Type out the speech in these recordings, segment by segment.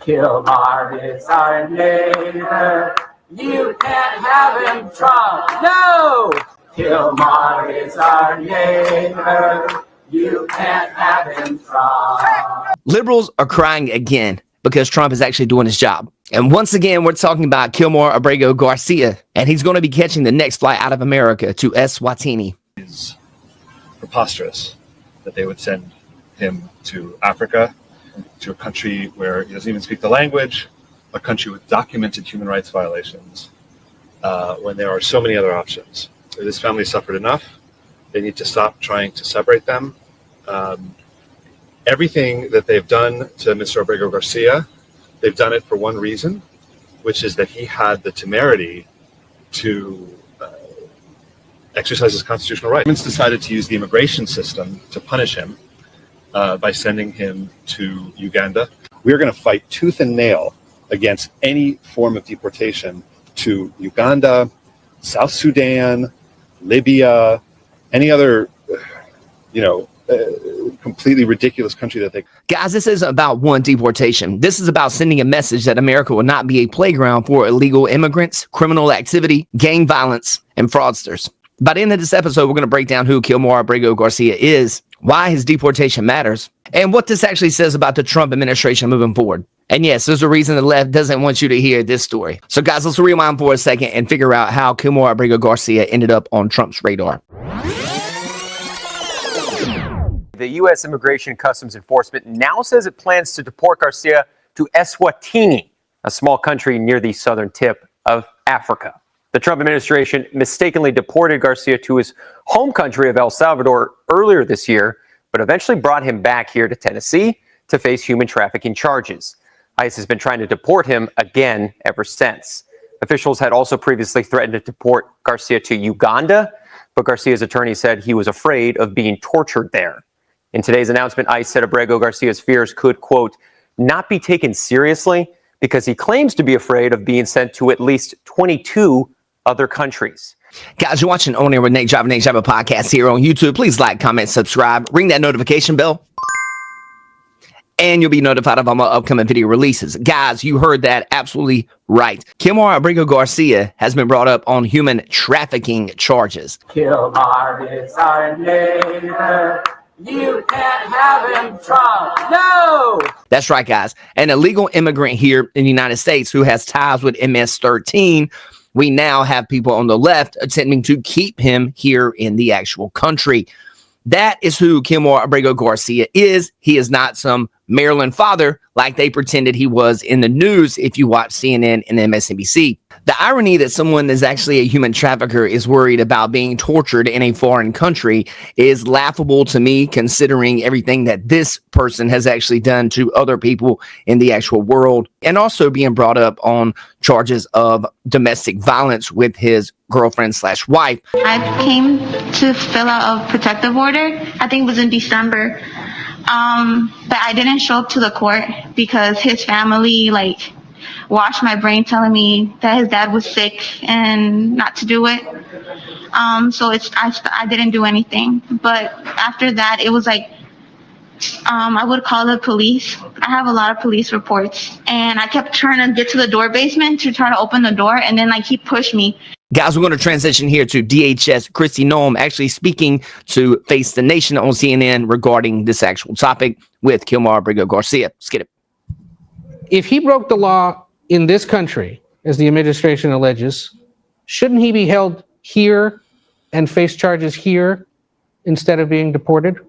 Kilmar is our neighbor. You can't have him, Trump. No! Kilmar is our neighbor. You can't have him, Trump. Liberals are crying again because Trump is actually doing his job. And once again, we're talking about Kilmar Abrego Garcia, and he's going to be catching the next flight out of America to Eswatini. It's preposterous that they would send him to Africa, to a country where he doesn't even speak the language, a country with documented human rights violations, when there are so many other options. This family suffered enough. They need to stop trying to separate them. Everything that they've done to Mr. Abrego Garcia, they've done it for one reason, which is that he had the temerity to exercise his constitutional right. Governments decided to use the immigration system to punish him by sending him to Uganda. We're going to fight tooth and nail against any form of deportation to Uganda, South Sudan, Libya, any other, completely ridiculous country that they... Guys, this isn't about one deportation. This is about sending a message that America will not be a playground for illegal immigrants, criminal activity, gang violence, and fraudsters. By the end of this episode, we're going to break down who Kilmar Abrego Garcia is, why his deportation matters, and what this actually says about the Trump administration moving forward. And yes, there's a reason the left doesn't want you to hear this story. So guys, let's rewind for a second and figure out how Kilmar Abrego Garcia ended up on Trump's radar. The U.S. Immigration and Customs Enforcement now says it plans to deport Garcia to Eswatini, a small country near the southern tip of Africa. The Trump administration mistakenly deported Garcia to his home country of El Salvador earlier this year, but eventually brought him back here to Tennessee to face human trafficking charges. ICE has been trying to deport him again ever since. Officials had also previously threatened to deport Garcia to Uganda, but Garcia's attorney said he was afraid of being tortured there. In today's announcement, ICE said Abrego Garcia's fears could, quote, not be taken seriously because he claims to be afraid of being sent to at least 22 other countries. Guys, you're watching On Air with Nate Driver podcast here on YouTube. Please like, comment, subscribe, ring that notification bell, and you'll be notified of all my upcoming video releases. Guys, you heard that absolutely right. Kilmar Abrego Garcia has been brought up on human trafficking charges. Kilmar is our neighbor. You can't have him, Trump. No! That's right, guys. An illegal immigrant here in the United States who has ties with MS-13. We now have people on the left attempting to keep him here in the actual country. That is who Kilmar Abrego Garcia is. He is not some Maryland father like they pretended he was in the news if you watch CNN and MSNBC. The irony that someone that's actually a human trafficker is worried about being tortured in a foreign country is laughable to me, considering everything that this person has actually done to other people in the actual world, and also being brought up on charges of domestic violence with his girlfriend/wife. I came to fill out a protective order. I think it was in December. But I didn't show up to the court because his family washed my brain telling me that his dad was sick and not to do it. So I didn't do anything. But after that, it was I would call the police. I have a lot of police reports, and I kept trying to get to the door basement to try to open the door, and then he pushed me. Guys, we're going to transition here to DHS Kristi Noem actually speaking to Face the Nation on CNN regarding this actual topic with Kilmar Abrego Garcia. Let's get it. If he broke the law in this country, as the administration alleges, shouldn't he be held here and face charges here instead of being deported?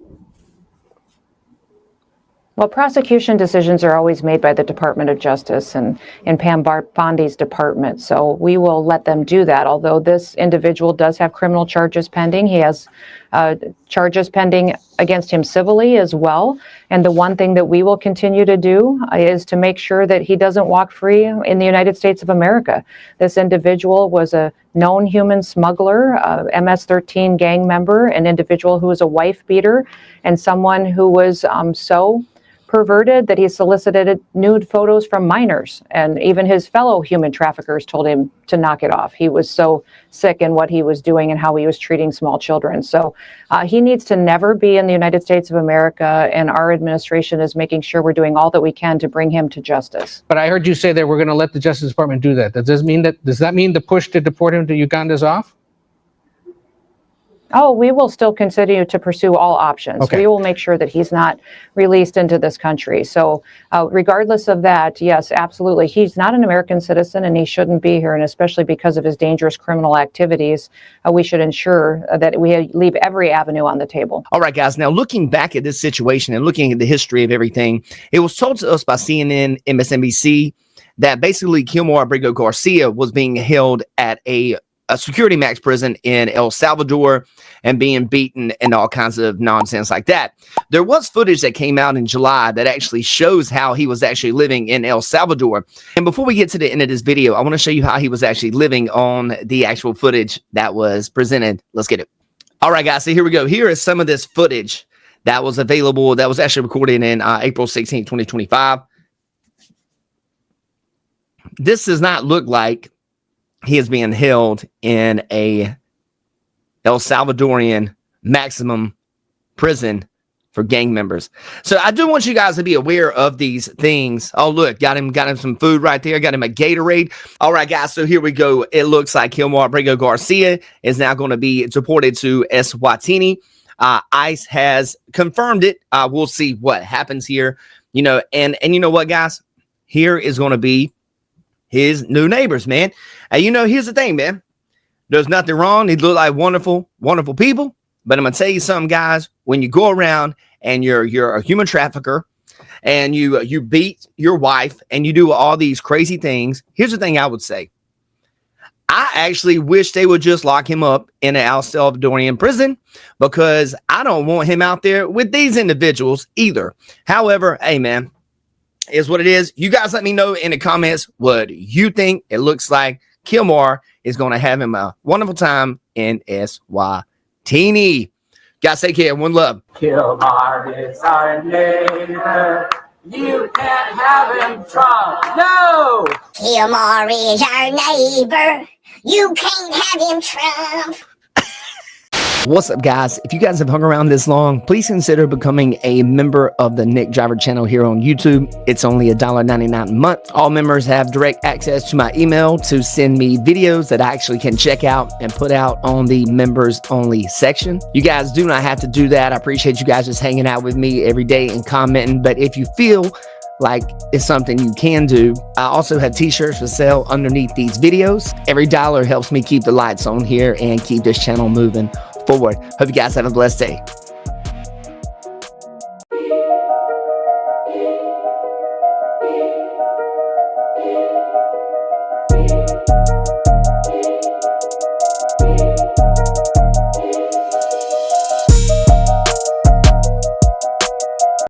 Well, prosecution decisions are always made by the Department of Justice and Pam Bondi's department, so we will let them do that. Although this individual does have criminal charges pending, he has charges pending against him civilly as well. And the one thing that we will continue to do is to make sure that he doesn't walk free in the United States of America. This individual was a known human smuggler, MS-13 gang member, an individual who was a wife beater, and someone who was so perverted that he solicited nude photos from minors, and even his fellow human traffickers told him to knock it off. He was so sick in what he was doing and how he was treating small children. So he needs to never be in the United States of America, and our administration is making sure we're doing all that we can to bring him to justice. But I heard you say that we're going to let the Justice Department do that. Does that mean the push to deport him to Uganda is off? Oh, we will still continue to pursue all options. Okay. We will make sure that he's not released into this country. So regardless of that, yes, absolutely. He's not an American citizen and he shouldn't be here. And especially because of his dangerous criminal activities, we should ensure that we leave every avenue on the table. All right, guys. Now, looking back at this situation and looking at the history of everything, it was told to us by CNN, MSNBC, that basically Kilmar Abrego Garcia was being held at a security max prison in El Salvador and being beaten and all kinds of nonsense like that. There was footage that came out in July that actually shows how he was actually living in El Salvador. And before we get to the end of this video, I want to show you how he was actually living on the actual footage that was presented. Let's get it. All right, guys. So here we go. Here is some of this footage that was available, that was actually recorded in April 16, 2025. This does not look like he is being held in a El Salvadorian maximum prison for gang members. So I do want you guys to be aware of these things. Oh, look, got him some food right there. Got him a Gatorade. All right, guys. So here we go. It looks like Kilmar Abrego Garcia is now going to be deported to Eswatini. ICE has confirmed it. We'll see what happens here. You know, and you know what, guys? Here is going to be his new neighbors, man. And you know, here's the thing, man. There's nothing wrong. They look like wonderful, wonderful people. But I'm gonna tell you something, guys. When you go around and you're a human trafficker and you beat your wife and you do all these crazy things, here's the thing I would say. I actually wish they would just lock him up in an El Salvadorian prison, because I don't want him out there with these individuals either. However, hey, man, is what it is. You guys let me know in the comments what you think. It looks like Kilmar is going to have him a wonderful time in Eswatini. Guys, take care. One love. Kilmar is our neighbor. You can't have him Trump. No! Kilmar is our neighbor. You can't have him Trump. What's up, guys? If you guys have hung around this long, please consider becoming a member of the Nick Driver channel here on YouTube. It's only $1.99 a month. All members have direct access to my email to send me videos that I actually can check out and put out on the members only section. You guys do not have to do that. I appreciate you guys just hanging out with me every day and commenting. But if you feel like it's something you can do, I also have t-shirts for sale underneath these videos. Every dollar helps me keep the lights on here and keep this channel moving forward. Hope you guys have a blessed day.